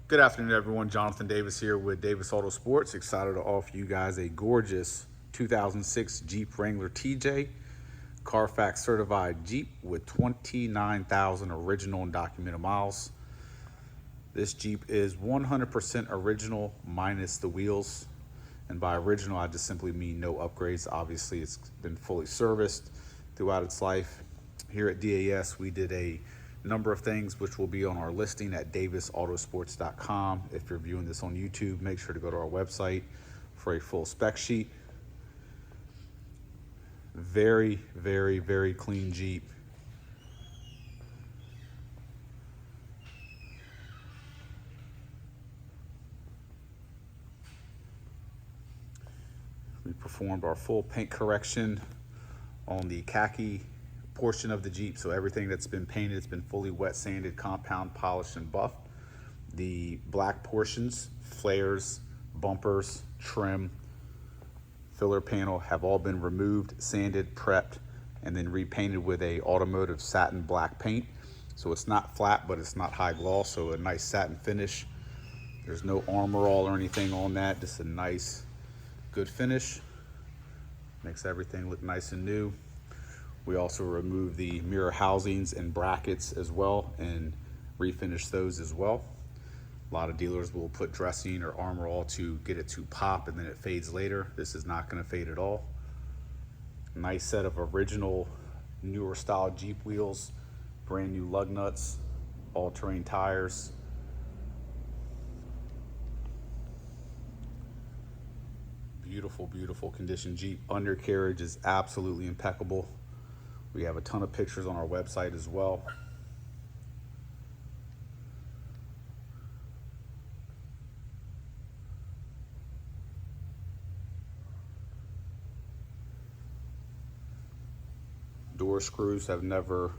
Good afternoon, everyone. Jonathan Davis here with Davis Auto Sports. Excited to offer you guys a gorgeous 2006 Jeep Wrangler TJ, Carfax certified Jeep with 29,000 original and documented miles. This Jeep is 100% original minus the wheels. And by original, I just simply mean no upgrades. Obviously, it's been fully serviced throughout its life. Here at DAS, we did a number of things which will be on our listing at davisautosports.com. If you're viewing this on YouTube, make sure to go to our website for a full spec sheet. Very, very, very clean Jeep. We performed our full paint correction on the khaki portion of the Jeep, so everything that's been painted, it's been fully wet sanded, compound, polished, and buffed. The black portions, flares, bumpers, trim, filler panel have all been removed, sanded, prepped, and then repainted with a automotive satin black paint. So it's not flat, but it's not high gloss, so a nice satin finish. There's no armor all or anything on that, just a nice, good finish. Makes everything look nice and new. We also remove the mirror housings and brackets as well and refinish those as well. A lot of dealers will put dressing or armor all to get it to pop and then it fades later. This is not going to fade at all. Nice set of original newer style Jeep wheels, brand new lug nuts, all-terrain tires. Beautiful, beautiful condition Jeep. Undercarriage is absolutely impeccable. We have a ton of pictures on our website as well. Door screws have never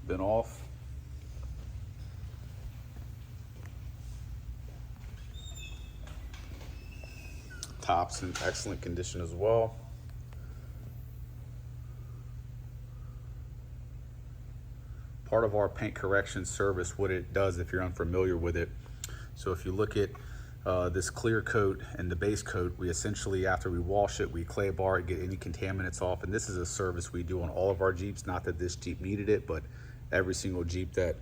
been off. Top's in excellent condition as well. Part of our paint correction service, what it does if you're unfamiliar with it. So if you look at this clear coat and the base coat, we essentially, after we wash it, we clay bar it, get any contaminants off. And this is a service we do on all of our Jeeps. Not that this Jeep needed it, but every single Jeep that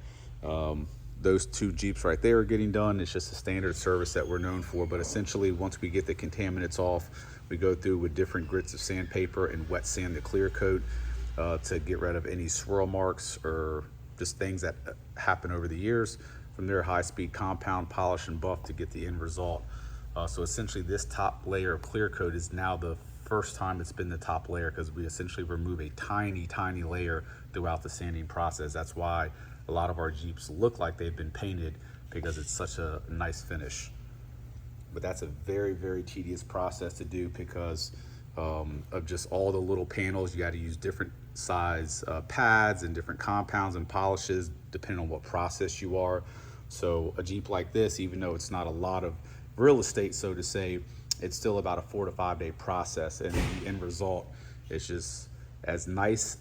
those two Jeeps right there are getting done. It's just a standard service that we're known for. But essentially, once we get the contaminants off, we go through with different grits of sandpaper and wet sand the clear coat to get rid of any swirl marks or just things that happen over the years. From there, high-speed compound, polish, and buff to get the end result. So essentially, this top layer of clear coat is now the first time it's been the top layer because we essentially remove a tiny, tiny layer throughout the sanding process. That's why a lot of our Jeeps look like they've been painted because it's such a nice finish. But that's a very, very tedious process to do because of just all the little panels. You got to use different size pads and different compounds and polishes depending on what process you are. So a Jeep like this, even though it's not a lot of real estate, so to say, it's still about a 4 to 5 day process, and the end result is just as nice.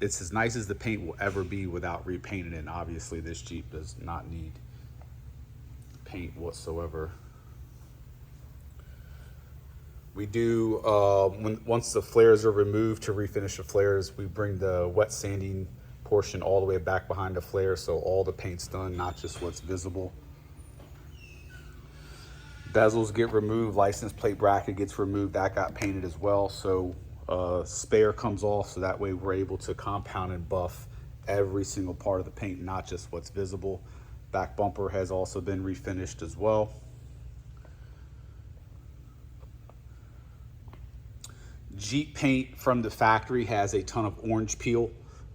It's as nice as the paint will ever be without repainting it. And obviously this Jeep does not need paint whatsoever. We do, once the flares are removed, to refinish the flares, we bring the wet sanding portion all the way back behind the flare, so all the paint's done, not just what's visible. Bezels get removed, license plate bracket gets removed, that got painted as well. So spare comes off, so that way we're able to compound and buff every single part of the paint, not just what's visible. Back bumper has also been refinished as well. Jeep paint from the factory has a ton of orange peel.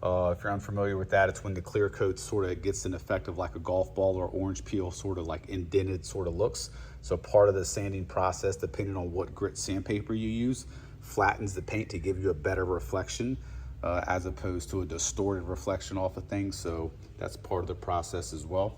If you're unfamiliar with that, it's when the clear coat sort of gets an effect of like a golf ball or orange peel, sort of like indented sort of looks. So part of the sanding process, depending on what grit sandpaper you use, flattens the paint to give you a better reflection as opposed to a distorted reflection off of things. So that's part of the process as well.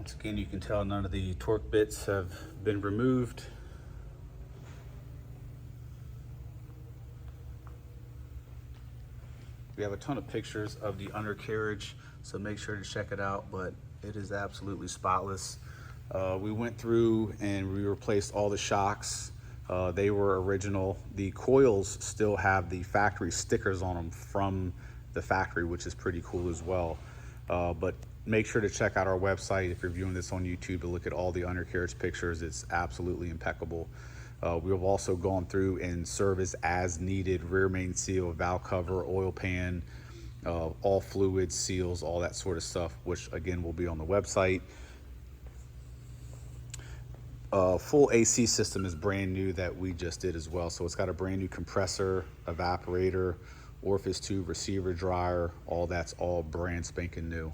Once again, you can tell none of the torque bits have been removed. We have a ton of pictures of the undercarriage, so make sure to check it out, but it is absolutely spotless. We went through and we replaced all the shocks. They were original. The coils still have the factory stickers on them from the factory, which is pretty cool as well. But make sure to check out our website if you're viewing this on YouTube to look at all the undercarriage pictures. It's absolutely impeccable. We have also gone through and serviced as needed rear main seal, valve cover, oil pan, all fluids, seals, all that sort of stuff, which again will be on the website. Full AC system is brand new that we just did as well. So it's got a brand new compressor, evaporator, orifice tube, receiver dryer, all that's all brand spanking new.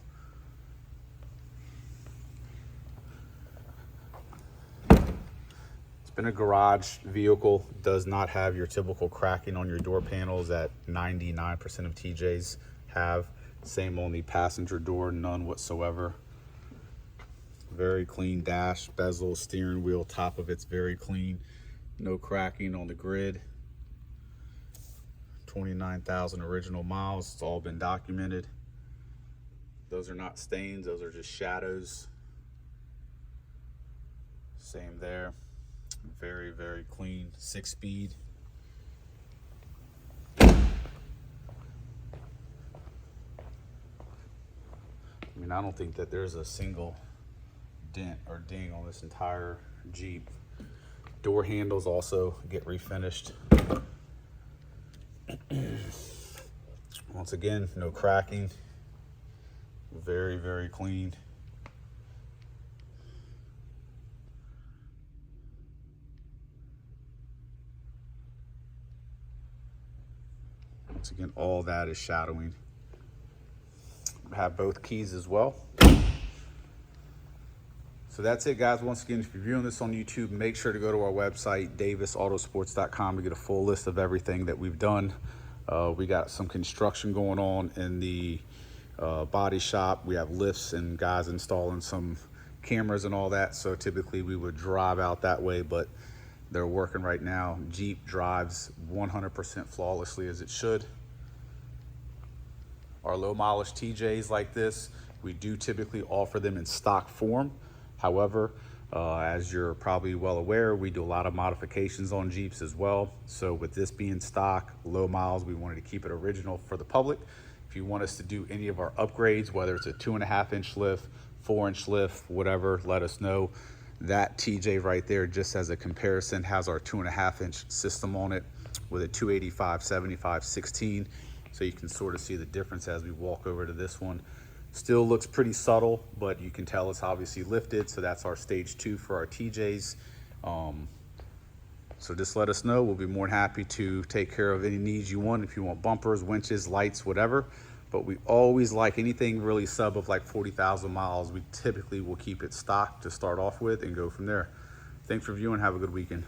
It's been a garage vehicle, does not have your typical cracking on your door panels that 99% of TJs have. Same on the passenger door, none whatsoever. Very clean dash, bezel, steering wheel, top of it's very clean. No cracking on the grid. 29,000 original miles, it's all been documented. Those are not stains, those are just shadows. Same there. Very, very clean, 6-speed. I mean, I don't think that there's a single dent or ding on this entire Jeep. Door handles also get refinished. Once again, no cracking. Very, very clean. Once again, all that is shadowing. Have both keys as well. So that's it, guys. Once again, if you're viewing this on YouTube, make sure to go to our website, davisautosports.com, to get a full list of everything that we've done. We got some construction going on in the body shop. We have lifts and guys installing some cameras and all that. So typically we would drive out that way, but they're working right now. Jeep drives 100% flawlessly as it should. Our low mileage TJs like this, we do typically offer them in stock form. However, as you're probably well aware, we do a lot of modifications on Jeeps as well. So with this being stock, low miles, we wanted to keep it original for the public. If you want us to do any of our upgrades, whether it's a 2.5-inch lift, 4-inch lift, whatever, let us know. That TJ right there, just as a comparison, has our 2.5-inch system on it with a 285/75/16. So you can sort of see the difference as we walk over to this one. Still looks pretty subtle, but you can tell it's obviously lifted. So that's our stage 2 for our TJs. So just let us know. We'll be more than happy to take care of any needs you want. If you want bumpers, winches, lights, whatever. But we always like anything really sub of like 40,000 miles. We typically will keep it stock to start off with and go from there. Thanks for viewing. Have a good weekend.